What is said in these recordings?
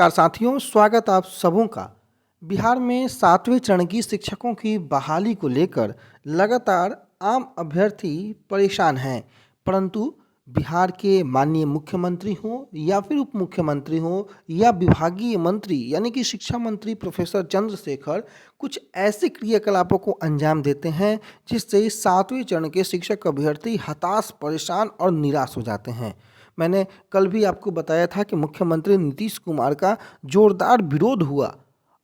नमस्कार साथियों, स्वागत आप सबों का। बिहार में 7वें चरण की शिक्षकों की बहाली को लेकर लगातार आम अभ्यर्थी परेशान हैं, परंतु बिहार के माननीय मुख्यमंत्री हों या फिर उप मुख्यमंत्री हों या विभागीय मंत्री यानी कि शिक्षा मंत्री प्रोफेसर चंद्रशेखर कुछ ऐसे क्रियाकलापों को अंजाम देते हैं जिससे 7वें चरण के शिक्षक अभ्यर्थी हताश, परेशान और निराश हो जाते हैं। मैंने कल भी आपको बताया था कि मुख्यमंत्री नीतीश कुमार का जोरदार विरोध हुआ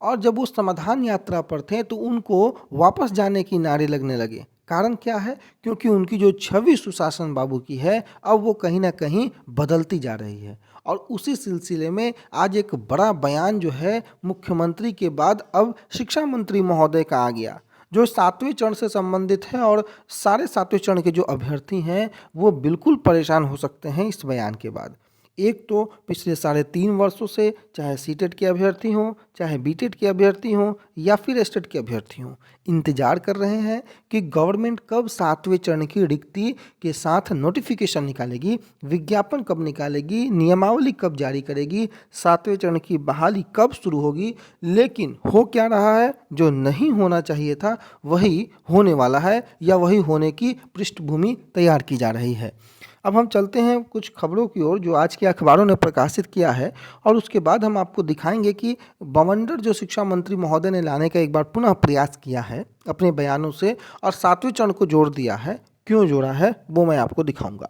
और जब वो समाधान यात्रा पर थे तो उनको वापस जाने की नारे लगने लगे। कारण क्या है? क्योंकि उनकी जो छवि सुशासन बाबू की है अब वो कहीं ना कहीं बदलती जा रही है। और उसी सिलसिले में आज एक बड़ा बयान जो है मुख्यमंत्री के बाद अब शिक्षा मंत्री महोदय का आ गया, जो 7वें चरण से संबंधित है। और सारे 7वें चरण के जो अभ्यर्थी हैं वो बिल्कुल परेशान हो सकते हैं इस बयान के बाद। एक तो पिछले 3.5 वर्षों से चाहे सीटेट के अभ्यर्थी हों, चाहे बीटेट के अभ्यर्थी हों या फिर एस्टेट के अभ्यर्थी हों, इंतजार कर रहे हैं कि गवर्नमेंट कब 7वें चरण की रिक्ति के साथ नोटिफिकेशन निकालेगी, विज्ञापन कब निकालेगी, नियमावली कब जारी करेगी, 7वें चरण की बहाली कब शुरू होगी। लेकिन हो क्या रहा है? जो नहीं होना चाहिए था वही होने वाला है या वही होने की पृष्ठभूमि तैयार की जा रही है। अब हम चलते हैं कुछ खबरों की ओर जो आज के अखबारों ने प्रकाशित किया है और उसके बाद हम आपको दिखाएंगे कि बवंडर जो शिक्षा मंत्री महोदय ने लाने का एक बार पुनः प्रयास किया है अपने बयानों से और 7वें चरण को जोड़ दिया है। क्यों जोड़ा है वो मैं आपको दिखाऊंगा।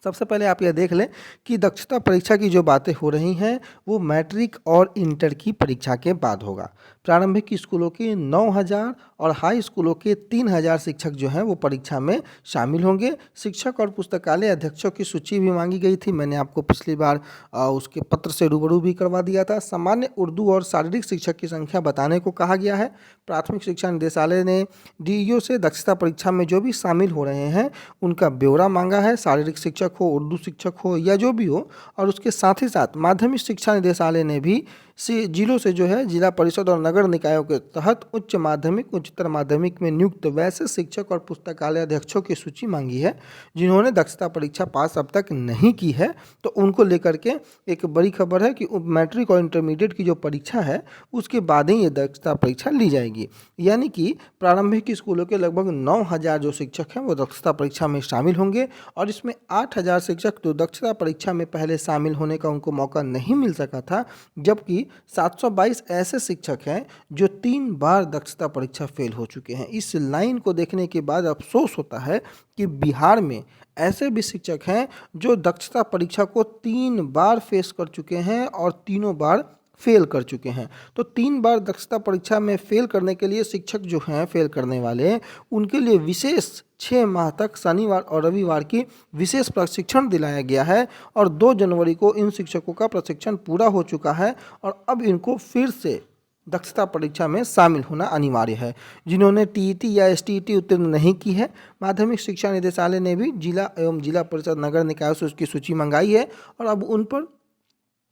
सबसे पहले आप यह देख लें कि दक्षता परीक्षा की जो बातें हो रही हैं वो मैट्रिक और इंटर की परीक्षा के बाद होगा। प्रारंभिक स्कूलों के 9,000 और हाई स्कूलों के 3,000 शिक्षक जो हैं वो परीक्षा में शामिल होंगे। शिक्षक और पुस्तकालय अध्यक्षों की सूची भी मांगी गई थी। मैंने आपको पिछली बार उसके पत्र से रूबरू भी करवा दिया था। सामान्य उर्दू और शारीरिक शिक्षक की संख्या बताने को कहा गया है। प्राथमिक शिक्षा निदेशालय ने डीईओ से दक्षता परीक्षा में जो भी शामिल हो रहे हैं उनका ब्यौरा मांगा है, शारीरिक शिक्षक हो, उर्दू शिक्षक हो या जो भी हो। और उसके साथ ही साथ माध्यमिक शिक्षा निदेशालय ने भी जिलों से जो है जिला परिषद और नगर निकायों के तहत उच्च माध्यमिक, उच्चतर माध्यमिक में नियुक्त वैसे शिक्षक और पुस्तकालय अध्यक्षों की सूची मांगी है जिन्होंने दक्षता परीक्षा पास अब तक नहीं की है। तो उनको लेकर के एक बड़ी खबर है कि मैट्रिक और इंटरमीडिएट की जो परीक्षा है उसके बाद ही ये दक्षता परीक्षा ली जाएगी। यानी कि प्रारंभिक स्कूलों के लगभग 9,000 जो शिक्षक हैं वो दक्षता परीक्षा में शामिल होंगे और इसमें 8,000 शिक्षक तो दक्षता परीक्षा में पहले शामिल होने का उनको मौका नहीं मिल सका था, जबकि 722 ऐसे शिक्षक हैं जो 3 बार दक्षता परीक्षा फेल हो चुके हैं। इस लाइन को देखने के बाद अफसोस होता है कि बिहार में ऐसे भी शिक्षक हैं जो दक्षता परीक्षा को 3 बार फेस कर चुके हैं और तीनों बार फेल कर चुके हैं। तो 3 बार दक्षता परीक्षा में फेल करने के लिए शिक्षक जो हैं फेल करने वाले, उनके लिए विशेष 6 माह तक शनिवार और रविवार की विशेष प्रशिक्षण दिलाया गया है और 2 जनवरी को इन शिक्षकों का प्रशिक्षण पूरा हो चुका है और अब इनको फिर से दक्षता परीक्षा में शामिल होना अनिवार्य है। जिन्होंने टीईटी या एसटीईटी उत्तीर्ण नहीं की है, माध्यमिक शिक्षा निदेशालय ने भी जिला एवं जिला परिषद नगर निकायों से उसकी सूची मंगाई है और अब उन पर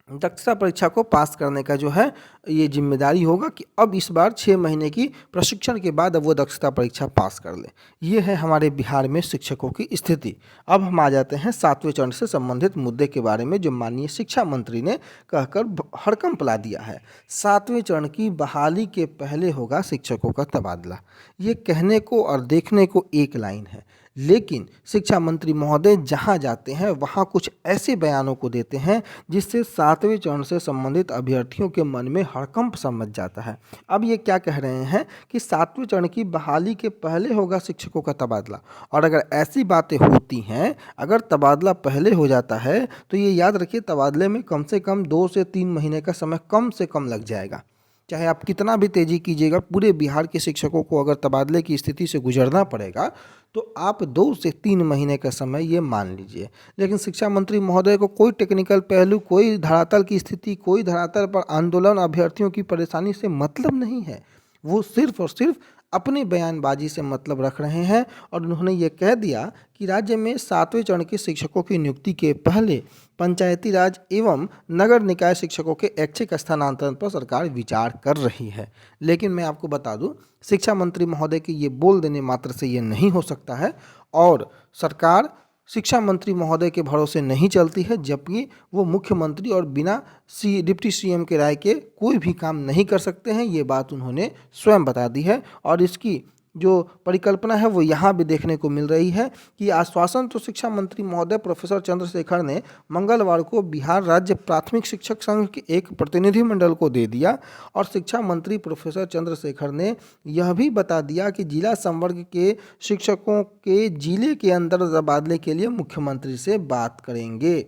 दक्षता परीक्षा को पास करने का जो है ये जिम्मेदारी होगा कि अब इस बार 6 महीने की प्रशिक्षण के बाद अब वो दक्षता परीक्षा पास कर ले। ये है हमारे बिहार में शिक्षकों की स्थिति। अब हम आ जाते हैं 7वें चरण से संबंधित मुद्दे के बारे में जो माननीय शिक्षा मंत्री ने कहकर हड़कंप ला दिया है। 7वें चरण की बहाली के पहले होगा शिक्षकों का तबादला। ये कहने को और देखने को एक लाइन है, लेकिन शिक्षा मंत्री महोदय जहां जाते हैं वहां कुछ ऐसे बयानों को देते हैं जिससे 7वें चरण से संबंधित अभ्यर्थियों के मन में हड़कंप सा मच जाता है। अब ये क्या कह रहे हैं कि 7वें चरण की बहाली के पहले होगा शिक्षकों का तबादला, और अगर ऐसी बातें होती हैं, अगर तबादला पहले हो जाता है तो ये याद रखिए तबादले में कम से कम 2 से 3 महीने का समय कम से कम लग जाएगा। चाहे आप कितना भी तेजी कीजिएगा, पूरे बिहार के शिक्षकों को अगर तबादले की स्थिति से गुजरना पड़ेगा तो आप 2 से 3 महीने का समय ये मान लीजिए। लेकिन शिक्षा मंत्री महोदय को कोई टेक्निकल पहलू, कोई धरातल की स्थिति, कोई धरातल पर आंदोलन, अभ्यर्थियों की परेशानी से मतलब नहीं है। वो सिर्फ और सिर्फ अपनी बयानबाजी से मतलब रख रहे हैं और उन्होंने ये कह दिया कि राज्य में 7वें चरण के शिक्षकों की नियुक्ति के पहले पंचायती राज एवं नगर निकाय शिक्षकों के ऐच्छिक स्थानांतरण पर सरकार विचार कर रही है। लेकिन मैं आपको बता दूं, शिक्षा मंत्री महोदय के ये बोल देने मात्र से ये नहीं हो सकता है और सरकार शिक्षा मंत्री महोदय के भरोसे नहीं चलती है, जबकि वो मुख्यमंत्री और बिना डिप्टी सीएम के राय के कोई भी काम नहीं कर सकते हैं। ये बात उन्होंने स्वयं बता दी है और इसकी जो परिकल्पना है वो यहाँ भी देखने को मिल रही है कि आश्वासन तो शिक्षा मंत्री महोदय प्रोफेसर चंद्रशेखर ने मंगलवार को बिहार राज्य प्राथमिक शिक्षक संघ के एक प्रतिनिधिमंडल को दे दिया और शिक्षा मंत्री प्रोफेसर चंद्रशेखर ने यह भी बता दिया कि जिला संवर्ग के शिक्षकों के जिले के अंदर तबादले के लिए मुख्यमंत्री से बात करेंगे।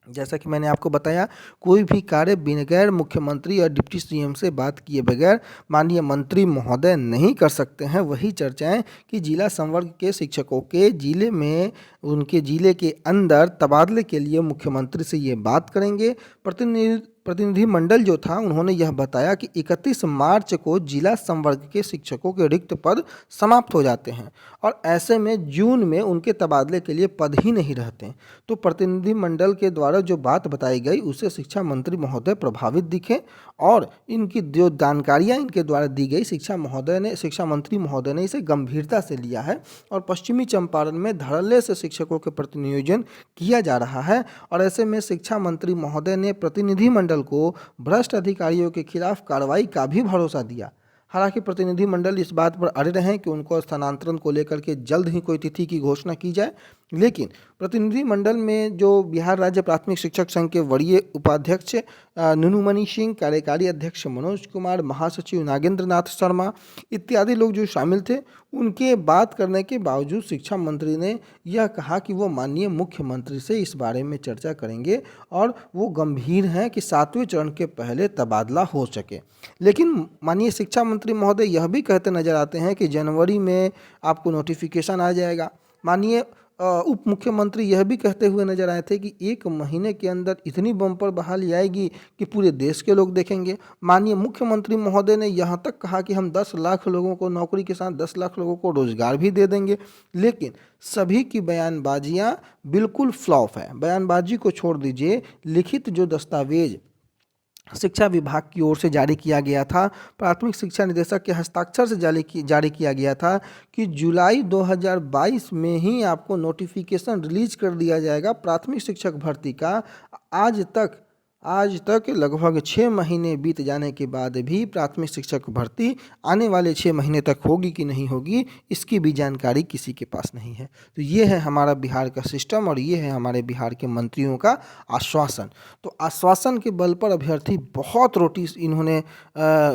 जैसा कि मैंने आपको बताया, कोई भी कार्य बगैर मुख्यमंत्री और डिप्टी सीएम से बात किए बगैर माननीय मंत्री महोदय नहीं कर सकते हैं। वही चर्चाएं कि जिला संवर्ग के शिक्षकों के जिले में उनके जिले के अंदर तबादले के लिए मुख्यमंत्री से ये बात करेंगे। प्रतिनिधिमंडल जो था उन्होंने यह बताया कि 31 मार्च को जिला संवर्ग के शिक्षकों के रिक्त पद समाप्त हो जाते हैं और ऐसे में जून में उनके तबादले के लिए पद ही नहीं रहते। तो प्रतिनिधिमंडल के द्वारा जो बात बताई गई उससे शिक्षा मंत्री महोदय प्रभावित दिखे और इनकी जो जानकारियां इनके द्वारा दी गई शिक्षा मंत्री महोदय ने इसे गंभीरता से लिया है और पश्चिमी चंपारण में धड़ल्ले से शिक्षकों के प्रतिनियोजन किया जा रहा है और ऐसे में शिक्षा मंत्री महोदय ने प्रतिनिधिमंडल को भ्रष्ट अधिकारियों के खिलाफ कार्रवाई का भी भरोसा दिया। हालांकि प्रतिनिधिमंडल इस बात पर अड़े रहे कि उनको स्थानांतरण को लेकर के जल्द ही कोई तिथि की घोषणा की जाए, लेकिन प्रतिनिधिमंडल में जो बिहार राज्य प्राथमिक शिक्षक संघ के वरीय उपाध्यक्ष नुनुमणि सिंह, कार्यकारी अध्यक्ष मनोज कुमार, महासचिव नागेंद्र नाथ शर्मा इत्यादि लोग जो शामिल थे, उनके बात करने के बावजूद शिक्षा मंत्री ने यह कहा कि वो माननीय मुख्यमंत्री से इस बारे में चर्चा करेंगे और वो गंभीर हैं कि 7वें चरण के पहले तबादला हो सके। लेकिन माननीय शिक्षा मंत्री महोदय यह भी कहते नजर आते हैं कि जनवरी में आपको नोटिफिकेशन आ जाएगा। माननीय उप मुख्यमंत्री यह भी कहते हुए नजर आए थे कि 1 महीने के अंदर इतनी बम्पर बहाली आएगी कि पूरे देश के लोग देखेंगे। माननीय मुख्यमंत्री महोदय ने यहाँ तक कहा कि हम 10 लाख लोगों को नौकरी के साथ 10 लाख लोगों को रोजगार भी दे देंगे। लेकिन सभी की बयानबाजियाँ बिल्कुल फ्लॉप है। बयानबाजी को छोड़ दीजिए, लिखित जो दस्तावेज शिक्षा विभाग की ओर से जारी किया गया था, प्राथमिक शिक्षा निदेशक के हस्ताक्षर से जारी किया गया था कि जुलाई 2022 में ही आपको नोटिफिकेशन रिलीज कर दिया जाएगा प्राथमिक शिक्षक भर्ती का। आज तक लगभग 6 महीने बीत जाने के बाद भी प्राथमिक शिक्षक भर्ती आने वाले 6 महीने तक होगी कि नहीं होगी, इसकी भी जानकारी किसी के पास नहीं है। तो ये है हमारा बिहार का सिस्टम और ये है हमारे बिहार के मंत्रियों का आश्वासन। तो आश्वासन के बल पर अभ्यर्थी बहुत रोटी इन्होंने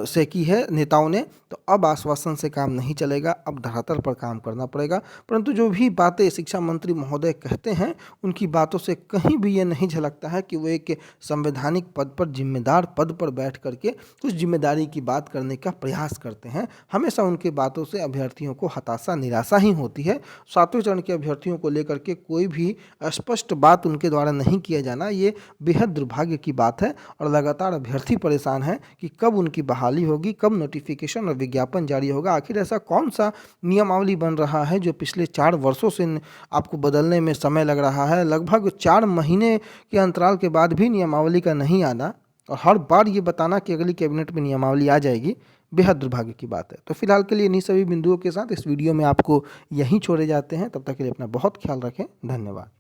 सेकी है नेताओं ने। तो अब आश्वासन से काम नहीं चलेगा, अब धरातल पर काम करना पड़ेगा। परंतु जो भी बातें शिक्षा मंत्री महोदय कहते हैं उनकी बातों से कहीं भी ये नहीं झलकता है कि वो एक संवैधानिक पद पर, जिम्मेदार पद पर बैठ करके कुछ जिम्मेदारी की बात करने का प्रयास करते हैं। हमेशा उनके बातों से अभ्यर्थियों को हताशा, निराशा ही होती है। 7वें चरण के अभ्यर्थियों को लेकर के कोई भी स्पष्ट बात उनके द्वारा नहीं किया जाना, ये बेहद दुर्भाग्य की बात है और लगातार अभ्यर्थी परेशान हैं कि कब उनकी बहाली होगी, कब नोटिफिकेशन और विज्ञापन जारी होगा। आखिर ऐसा कौन सा नियमावली बन रहा है जो पिछले 4 वर्षों से आपको बदलने में समय लग रहा है। लगभग 4 महीने के अंतराल के बाद भी नियमावली का नहीं आना और हर बार ये बताना कि अगली कैबिनेट में नियमावली आ जाएगी, बेहद दुर्भाग्य की बात है। तो फिलहाल के लिए इन्हीं सभी बिंदुओं के साथ इस वीडियो में आपको यहीं छोड़े जाते हैं। तब तक के लिए अपना बहुत ख्याल रखें। धन्यवाद।